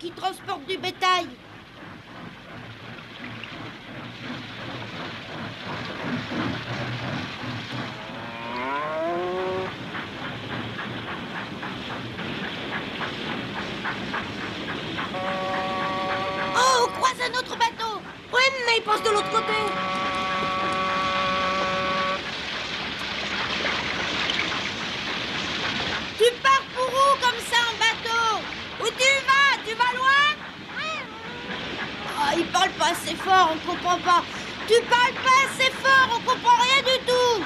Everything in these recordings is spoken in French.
qui transporte du bétail. Oh, on croise un autre bateau. Oui, mais il passe de l'autre côté. Tu pars pour où comme ça en bateau? Où tu vas? Tu vas loin? Ah, il parle pas assez fort, on comprend pas. Tu parles pas assez fort, on comprend rien du tout.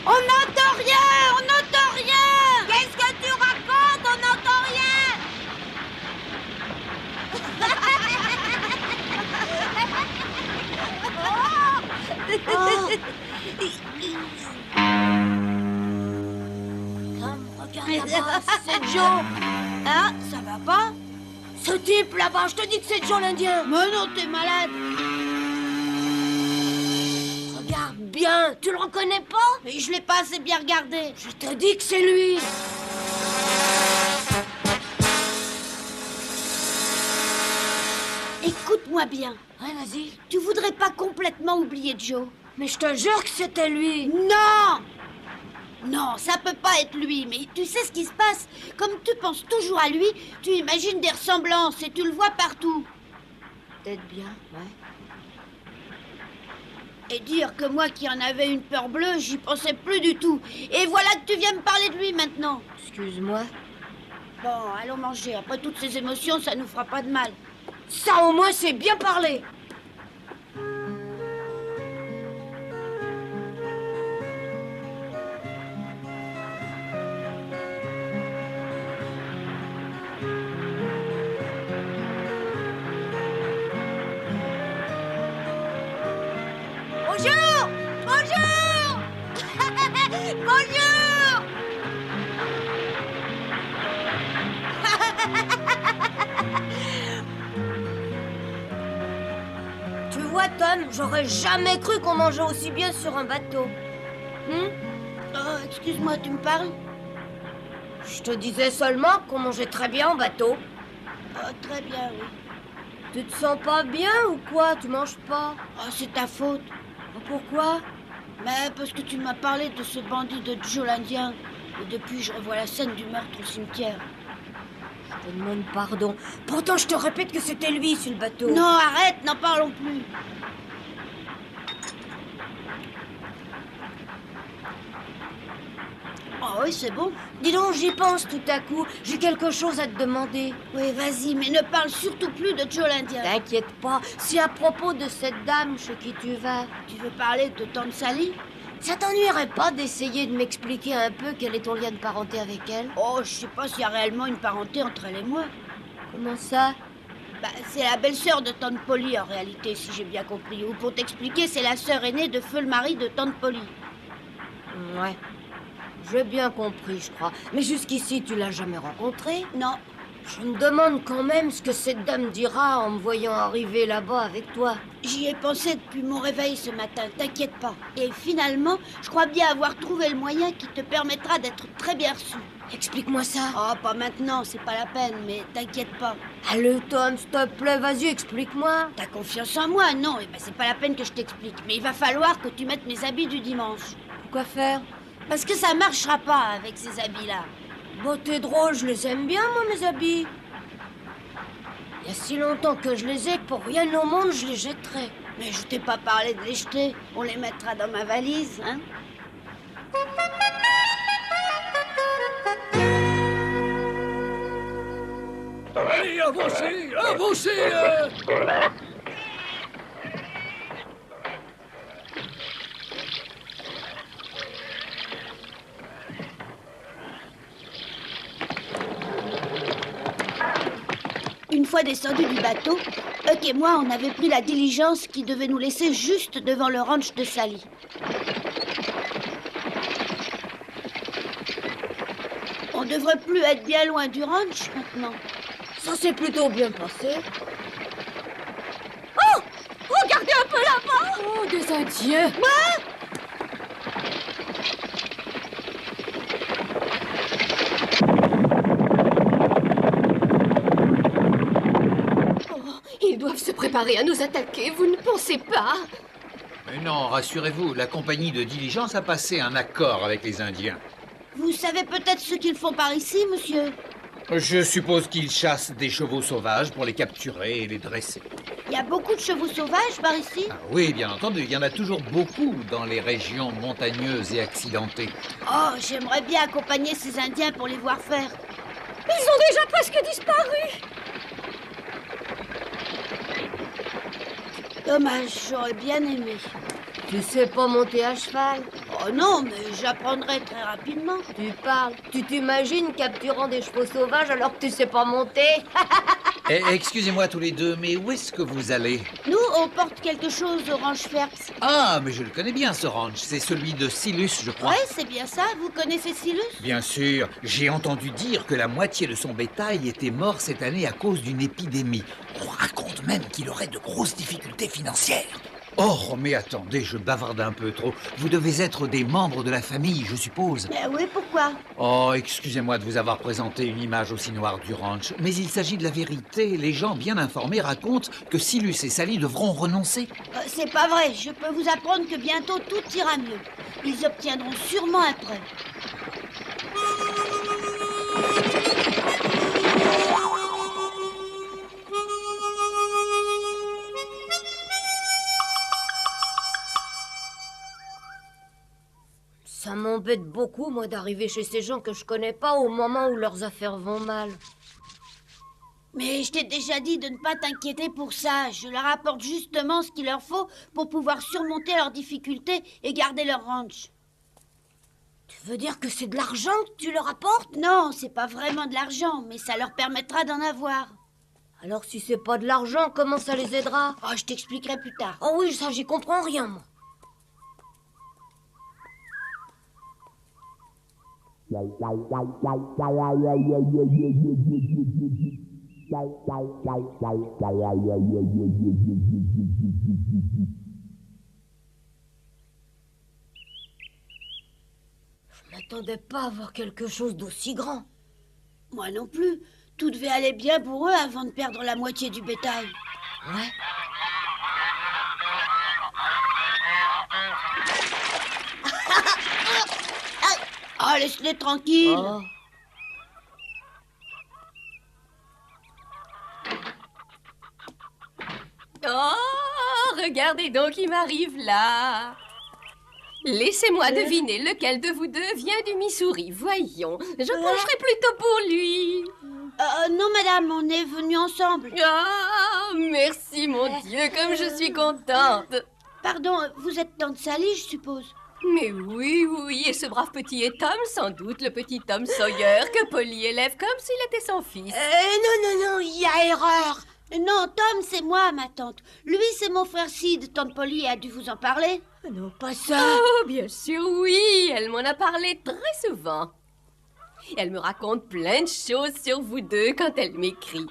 On n'entend rien, on n'entend rien. Qu'est-ce que tu racontes? On n'entend rien. Regarde là-bas, c'est Joe. Hein? Ça va pas? Ce type là-bas, je te dis que c'est Joe l'Indien. Mais non, t'es malade. Regarde bien, tu le reconnais pas? Mais je l'ai pas assez bien regardé. Je te dis que c'est lui. Écoute-moi bien. Ouais, vas-y. Tu voudrais pas complètement oublier Joe? Mais je te jure que c'était lui. Non! Non, ça peut pas être lui, mais tu sais ce qui se passe? Comme tu penses toujours à lui, tu imagines des ressemblances et tu le vois partout. Peut-être bien, ouais. Et dire que moi qui en avais une peur bleue, j'y pensais plus du tout. Et voilà que tu viens me parler de lui maintenant. Excuse-moi. Bon, allons manger. Après toutes ces émotions, ça nous fera pas de mal. Ça au moins c'est bien parlé. Bonjour! Bonjour! Bonjour! Tu vois, Tom, j'aurais jamais cru qu'on mangeait aussi bien sur un bateau. Oh, excuse-moi, tu me parles? Je te disais seulement qu'on mangeait très bien en bateau. Oh, très bien, oui. Tu te sens pas bien ou quoi? Tu manges pas? Oh, c'est ta faute. Pourquoi? Mais parce que tu m'as parlé de ce bandit de Joe l'Indien. Et depuis, je revois la scène du meurtre au cimetière. Je te demande pardon. Pourtant, je te répète que c'était lui sur le bateau. Non, arrête, n'en parlons plus. Oh oui, c'est bon. Dis donc, j'y pense tout à coup. J'ai quelque chose à te demander. Oui, vas-y, mais ne parle surtout plus de Joe l'Indien. T'inquiète pas, c'est à propos de cette dame chez qui tu vas. Tu veux parler de Tante Sally? Ça t'ennuierait pas d'essayer de m'expliquer un peu quel est ton lien de parenté avec elle? Oh, je sais pas s'il y a réellement une parenté entre elle et moi. Comment ça? Bah, c'est la belle-sœur de Tante Polly, en réalité, si j'ai bien compris. Ou pour t'expliquer, c'est la sœur aînée de feu le mari de Tante Polly. Ouais. J'ai bien compris, je crois. Mais jusqu'ici, tu l'as jamais rencontrée? Non. Je me demande quand même ce que cette dame dira en me voyant arriver là-bas avec toi. J'y ai pensé depuis mon réveil ce matin, t'inquiète pas. Et finalement, je crois bien avoir trouvé le moyen qui te permettra d'être très bien reçu. Explique-moi ça. Oh, pas maintenant, c'est pas la peine, mais t'inquiète pas. Allez, Tom, s'il te plaît, vas-y, explique-moi. T'as confiance en moi, non? Eh ben, c'est pas la peine que je t'explique. Mais il va falloir que tu mettes mes habits du dimanche. Pourquoi faire? Parce que ça marchera pas avec ces habits-là. Bon, t'es drôle, je les aime bien, moi, mes habits. Il y a si longtemps que je les ai que pour rien au monde, je les jetterai. Mais je t'ai pas parlé de les jeter. On les mettra dans ma valise, hein? Allez, avancez, avancez Une fois descendus du bateau, Huck et moi, on avait pris la diligence qui devait nous laisser juste devant le ranch de Sally. On devrait plus être bien loin du ranch maintenant. Ça s'est plutôt bien passé. Oh! Regardez un peu là-bas! Oh, des Indiens! préparés à nous attaquer, vous ne pensez pas? Mais non, rassurez-vous, la compagnie de diligence a passé un accord avec les Indiens. Vous savez peut-être ce qu'ils font par ici, monsieur? Je suppose qu'ils chassent des chevaux sauvages pour les capturer et les dresser. Il y a beaucoup de chevaux sauvages par ici? Ah oui, bien entendu, il y en a toujours beaucoup dans les régions montagneuses et accidentées. Oh, j'aimerais bien accompagner ces Indiens pour les voir faire. Ils ont déjà presque disparu. Dommage, j'aurais bien aimé. Tu sais pas monter à cheval? Oh non, mais j'apprendrai très rapidement. Tu parles. Tu t'imagines capturant des chevaux sauvages alors que tu sais pas monter? Excusez-moi tous les deux, mais où est-ce que vous allez? Nous, on porte quelque chose au ranch Phelps. Ah, mais je le connais bien, ce ranch. C'est celui de Silus, je crois. Ouais, c'est bien ça. Vous connaissez Silus? Bien sûr, j'ai entendu dire que la moitié de son bétail était mort cette année à cause d'une épidémie. On raconte même qu'il aurait de grosses difficultés financières. Oh, mais attendez, je bavarde un peu trop. Vous devez être des membres de la famille, je suppose. Oui, pourquoi? Oh, excusez-moi de vous avoir présenté une image aussi noire du ranch, mais il s'agit de la vérité. Les gens bien informés racontent que Silus et Sally devront renoncer. C'est pas vrai. Je peux vous apprendre que bientôt tout ira mieux. Ils obtiendront sûrement un prêt. Ça m'embête beaucoup, moi, d'arriver chez ces gens que je connais pas au moment où leurs affaires vont mal. Mais je t'ai déjà dit de ne pas t'inquiéter pour ça. Je leur apporte justement ce qu'il leur faut pour pouvoir surmonter leurs difficultés et garder leur ranch. Tu veux dire que c'est de l'argent que tu leur apportes? Non, c'est pas vraiment de l'argent, mais ça leur permettra d'en avoir. Alors si c'est pas de l'argent, comment ça les aidera? Oh, je t'expliquerai plus tard. Oh oui, ça j'y comprends rien, moi. Je m'attendais pas à voir quelque chose d'aussi grand. Moi non plus. Tout devait aller bien pour eux avant de perdre la moitié du bétail. Ouais. Oh, laisse-les tranquilles. Oh. Oh, regardez donc, il m'arrive là. Laissez-moi deviner lequel de vous deux vient du Missouri. Voyons, je pencherai plutôt pour lui. Non, madame, on est venus ensemble. Ah, merci, mon Dieu, comme je suis contente. Pardon, vous êtes tante Sally, je suppose. Mais oui, oui, et ce brave petit est Tom, sans doute, le petit Tom Sawyer, que Polly élève comme s'il était son fils. Non, il y a erreur. Non, Tom, c'est moi, ma tante. Lui, c'est mon frère Sid. Tante Polly a dû vous en parler. Non, pas ça. Oh, bien sûr, oui, elle m'en a parlé très souvent. Elle me raconte plein de choses sur vous deux quand elle m'écrit.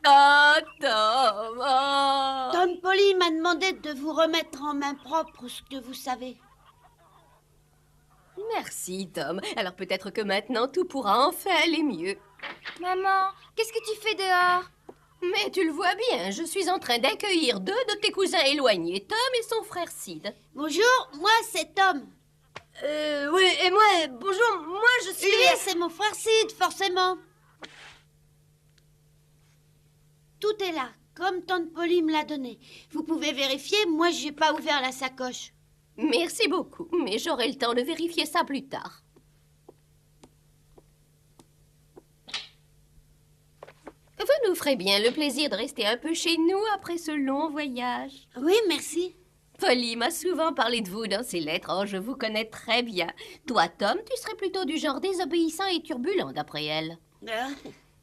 Oh, Tom, oh. Tante Polly m'a demandé de vous remettre en main propre ce que vous savez. Merci, Tom. Alors peut-être que maintenant, tout pourra enfin aller mieux. Maman, qu'est-ce que tu fais dehors? Mais tu le vois bien, je suis en train d'accueillir deux de tes cousins éloignés, Tom et son frère Sid. Bonjour, moi c'est Tom. Oui, et moi, bonjour, moi je suis... Lui, c'est mon frère Sid, forcément. Tout est là, comme tante Polly me l'a donné. Vous pouvez vérifier, moi j'ai pas ouvert la sacoche. Merci beaucoup, mais j'aurai le temps de vérifier ça plus tard. Vous nous ferez bien le plaisir de rester un peu chez nous après ce long voyage. Oui, merci. Polly m'a souvent parlé de vous dans ses lettres. Oh, je vous connais très bien. Toi, Tom, tu serais plutôt du genre désobéissant et turbulent, d'après elle.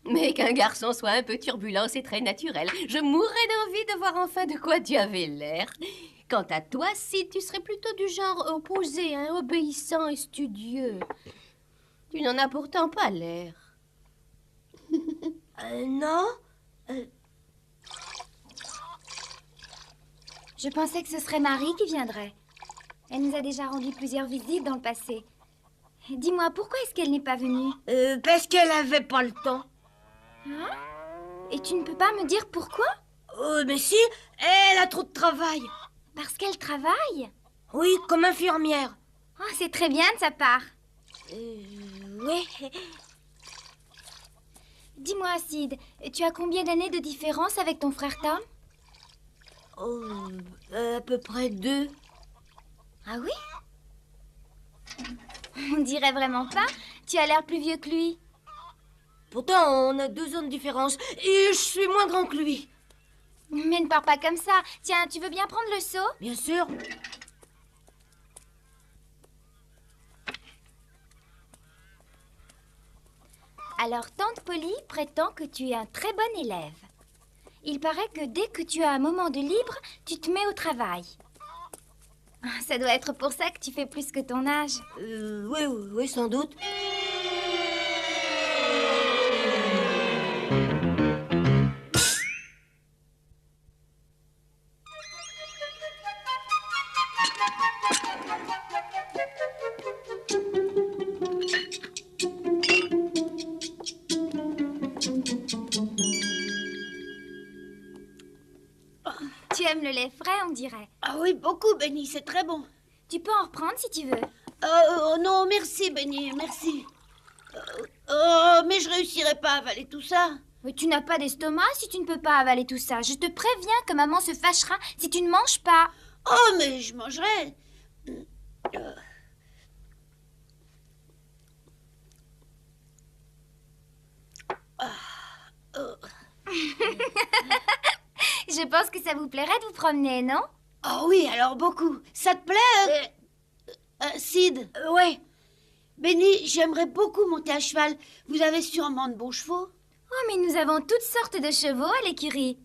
Mais qu'un garçon soit un peu turbulent, c'est très naturel. Je mourrais d'envie de voir enfin de quoi tu avais l'air. Quant à toi, si tu serais plutôt du genre opposé, hein, obéissant et studieux. Tu n'en as pourtant pas l'air. Non. Je pensais que ce serait Marie qui viendrait. Elle nous a déjà rendu plusieurs visites dans le passé. Dis-moi, pourquoi est-ce qu'elle n'est pas venue? Parce qu'elle avait pas le temps. Hein? Et tu ne peux pas me dire pourquoi? Oh, mais si, elle a trop de travail. Parce qu'elle travaille? Oui, comme infirmière. Oh, c'est très bien de sa part. Oui. Dis-moi, Sid, tu as combien d'années de différence avec ton frère Tom? Oh, à peu près 2. Ah oui? On dirait vraiment pas. Tu as l'air plus vieux que lui. Pourtant, on a 2 ans de différence et je suis moins grand que lui. Mais ne pars pas comme ça. Tiens, tu veux bien prendre le seau? Bien sûr. Alors, tante Polly prétend que tu es un très bon élève. Il paraît que dès que tu as un moment de libre, tu te mets au travail. Ça doit être pour ça que tu fais plus que ton âge. Oui, sans doute. Tu aimes le lait frais, on dirait. Ah oui, beaucoup, Benny, c'est très bon. Tu peux en reprendre si tu veux. Oh non, merci, Benny, merci. Mais je réussirai pas à avaler tout ça. Mais tu n'as pas d'estomac si tu ne peux pas avaler tout ça. Je te préviens que maman se fâchera si tu ne manges pas. Oh, mais je mangerai. Je pense que ça vous plairait de vous promener, non? Oh oui, alors beaucoup. Ça te plaît, Sid? Ouais. Benny, j'aimerais beaucoup monter à cheval. Vous avez sûrement de bons chevaux. Oh, mais nous avons toutes sortes de chevaux à l'écurie.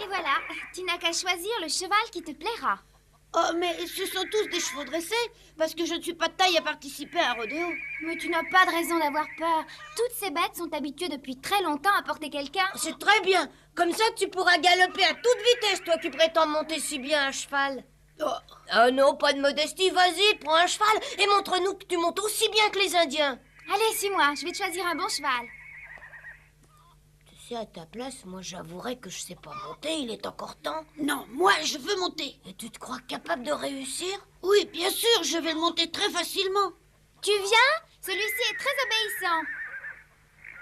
Et voilà, tu n'as qu'à choisir le cheval qui te plaira. Oh, mais ce sont tous des chevaux dressés, parce que je ne suis pas de taille à participer à un rodéo. Mais tu n'as pas de raison d'avoir peur. Toutes ces bêtes sont habituées depuis très longtemps à porter quelqu'un. C'est très bien. Comme ça, tu pourras galoper à toute vitesse, toi qui prétends monter si bien à cheval. Oh, Ah non, pas de modestie. Vas-y, prends un cheval et montre-nous que tu montes aussi bien que les Indiens. Allez, suis-moi, je vais te choisir un bon cheval. Tu sais, à ta place, moi j'avouerais que je sais pas monter. Il est encore temps. non, moi, je veux monter. Et tu te crois capable de réussir? Oui, bien sûr, je vais le monter très facilement. Tu viens? Celui-ci est très obéissant.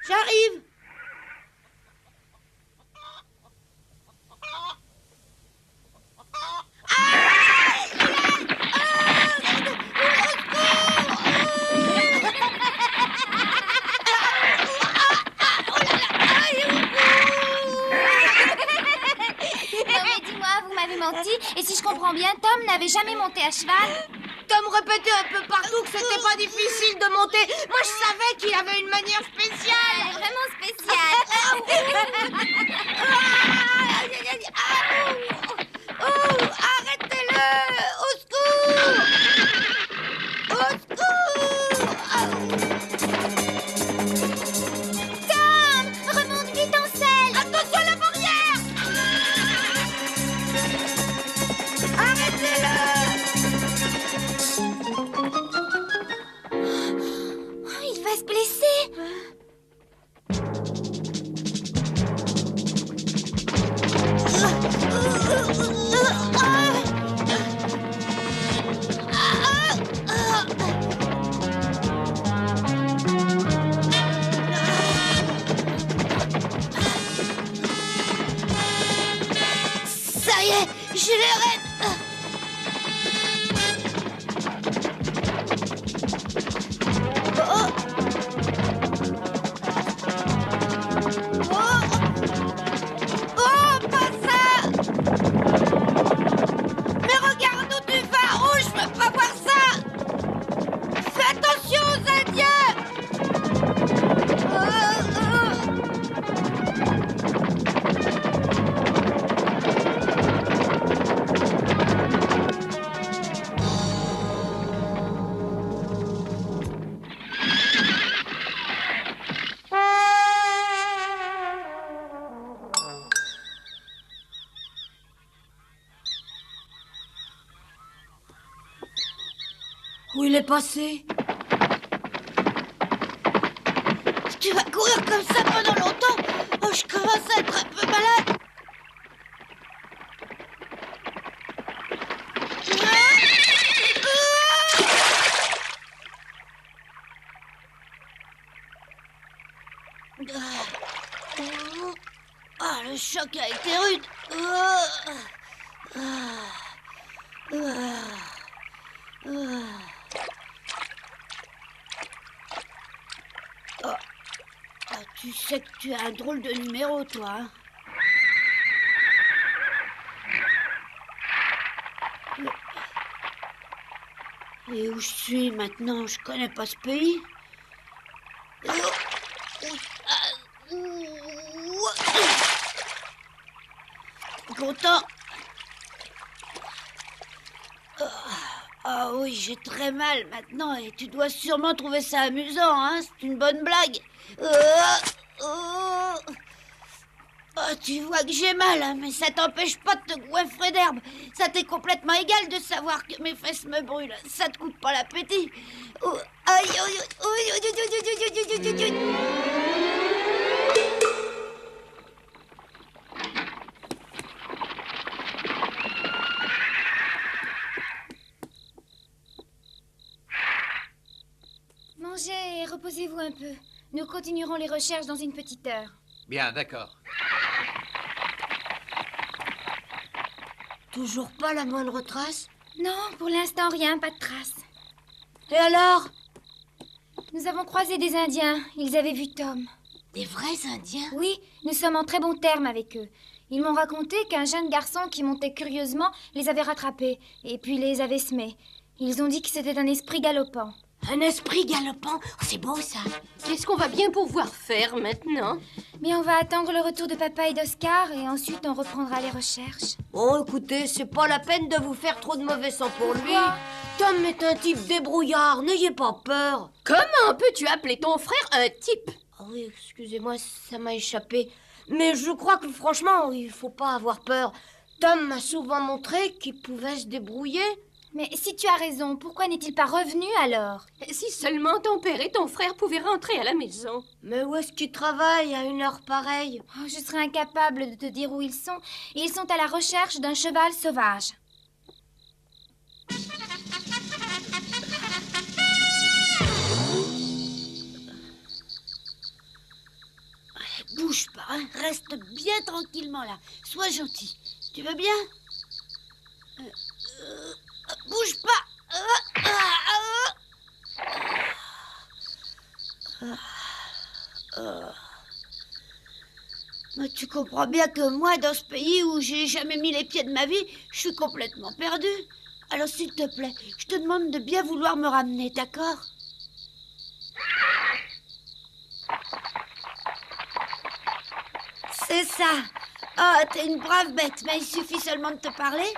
J'arrive. Non mais dis-moi, vous m'avez menti. Et si je comprends bien, Tom n'avait jamais monté à cheval? Tom répétait un peu partout que c'était pas difficile de monter. Moi, je savais qu'il avait une manière spéciale. Vraiment spécial. Oh, arrêtez-le! Au secours! Au secours! Tom, remonte vite en selle. Attention à la barrière! Arrêtez-le! Oh, il va se blesser. Ça y est, j'ai les rênes. Oh, pas ça! Mais regarde où tu vas! Oh, je veux pas voir ça! Fais attention aux Indiens! Où il est passé? Tu Tu vas courir comme ça pendant longtemps? Oh, je commence à être un peu malade. Ah, le choc a été rude. Tu sais que tu as un drôle de numéro, toi. Hein? Et où je suis maintenant? Je connais pas ce pays. Content? Ah oui, j'ai très mal maintenant et tu dois sûrement trouver ça amusant, hein? C'est une bonne blague. Tu vois que j'ai mal, hein, mais ça t'empêche pas de te goinfrer d'herbe. Ça t'est complètement égal de savoir que mes fesses me brûlent. Ça te coupe pas l'appétit. Aïe, aïe, aïe, aïe, aïe, aïe, aïe, aïe, aïe, aïe. Mangez et reposez-vous un peu. Nous continuerons les recherches dans une petite heure. Bien, d'accord. Toujours pas la moindre trace? Non, pour l'instant, rien, pas de traces. Et alors? Nous avons croisé des Indiens. Ils avaient vu Tom. Des vrais Indiens? Oui, nous sommes en très bons termes avec eux. Ils m'ont raconté qu'un jeune garçon qui montait curieusement les avait rattrapés et puis les avait semés. Ils ont dit que c'était un esprit galopant. Un esprit galopant? Oh, c'est beau, ça. Qu'est-ce qu'on va bien pouvoir faire maintenant? Mais on va attendre le retour de papa et d'Oscar et ensuite on reprendra les recherches. Bon, écoutez, c'est pas la peine de vous faire trop de mauvais sang pour lui. Pourquoi? Tom est un type débrouillard, n'ayez pas peur. Comment peux-tu appeler ton frère un type? Oh oui, excusez-moi, ça m'a échappé. Mais je crois que franchement, il faut pas avoir peur. Tom m'a souvent montré qu'il pouvait se débrouiller. Mais si tu as raison, pourquoi n'est-il pas revenu alors? Si seulement ton père et ton frère pouvaient rentrer à la maison. Mais où est-ce qu'il travaille à une heure pareille? Oh, je serais incapable de te dire où ils sont. Ils sont à la recherche d'un cheval sauvage. Bouge pas, hein. Reste bien tranquillement là. Sois gentil. Tu veux bien? Bouge pas. Mais tu comprends bien que moi, dans ce pays où j'ai jamais mis les pieds de ma vie, je suis complètement perdue. Alors s'il te plaît, je te demande de bien vouloir me ramener, d'accord? C'est ça. Oh, t'es une brave bête, mais il suffit seulement de te parler.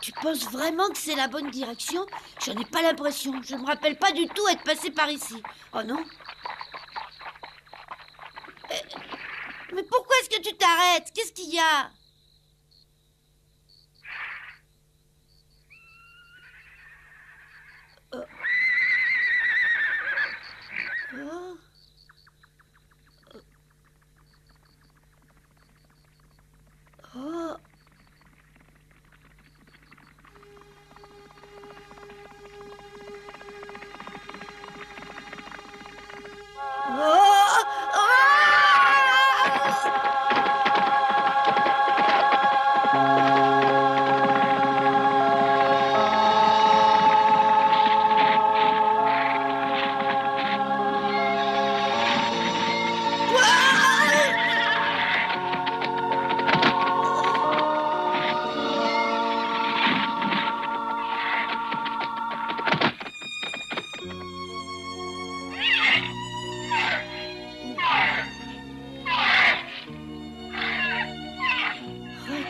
Tu penses vraiment que c'est la bonne direction? J'en ai pas l'impression. Je me rappelle pas du tout être passé par ici. Oh non? Mais pourquoi est-ce que tu t'arrêtes? Qu'est-ce qu'il y a? Oh. Oh.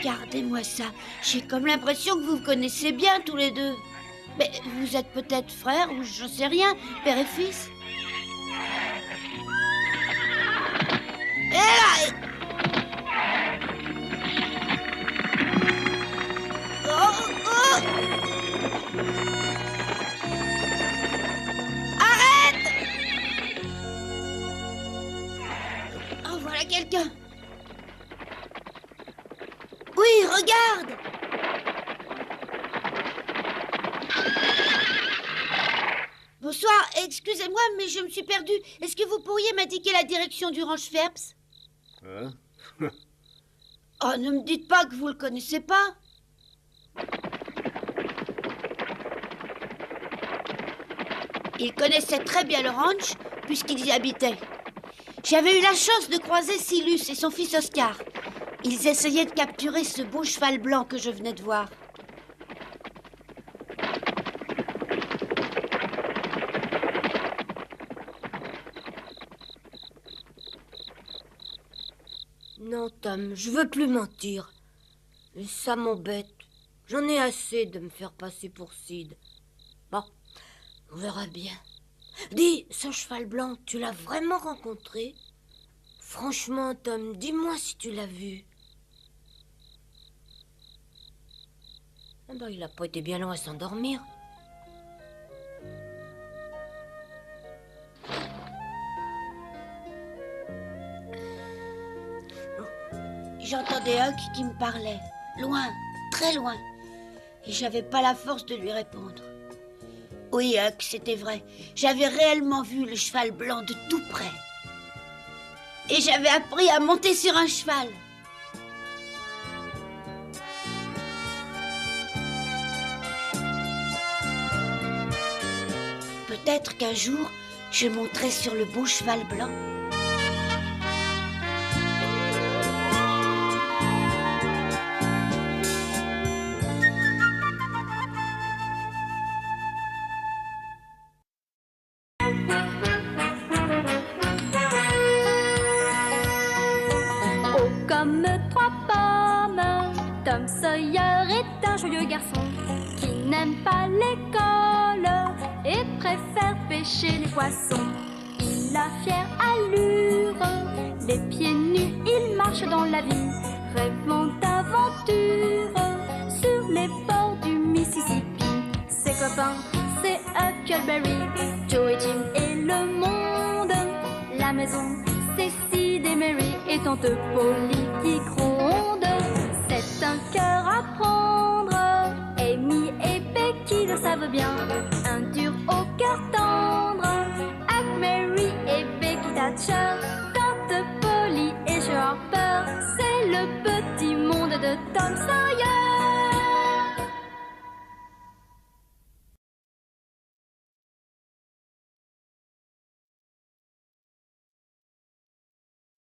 Regardez-moi ça. J'ai comme l'impression que vous vous connaissez bien tous les deux. Mais vous êtes peut-être frères ou j'en sais rien, père et fils. Et là. Arrête! Oh, voilà quelqu'un. Oui, regarde. Bonsoir, excusez-moi, mais je me suis perdue. Est-ce que vous pourriez m'indiquer la direction du ranch Phelps? Hein? Oh, ne me dites pas que vous le connaissez pas. Il connaissait très bien le ranch, puisqu'ils y habitaient. J'avais eu la chance de croiser Silus et son fils Oscar. Ils essayaient de capturer ce beau cheval blanc que je venais de voir. Non, Tom, je veux plus mentir. Mais ça m'embête. J'en ai assez de me faire passer pour Sid. Bon, on verra bien. Dis, ce cheval blanc, tu l'as vraiment rencontré? Franchement, Tom, dis-moi si tu l'as vu. Ah ben, il a pas été bien loin à s'endormir. J'entendais Huck qui me parlait, loin, très loin, et j'avais pas la force de lui répondre. Oui, Huck, c'était vrai. J'avais réellement vu le cheval blanc de tout près. Et j'avais appris à monter sur un cheval. Peut-être qu'un jour, je monterai sur le beau cheval blanc. Comme trois pommes, Tom Sawyer est un joyeux garçon qui n'aime pas l'école et préfère pêcher les poissons. Il a fière allure, les pieds nus, il marche dans la vie, rêvant d'aventure sur les bords du Mississippi. Ses copains, c'est Huckleberry, Joe et Jim et le monde. La maison, c'est Sid et Mary et tante Polly qui gronde. C'est un cœur à prendre, Amy et Becky le savent bien. Un dur au cœur tendre, Huck, Mary et Becky Thatcher. Tante Polly et Joe Harper, c'est le petit monde de Tom Sawyer.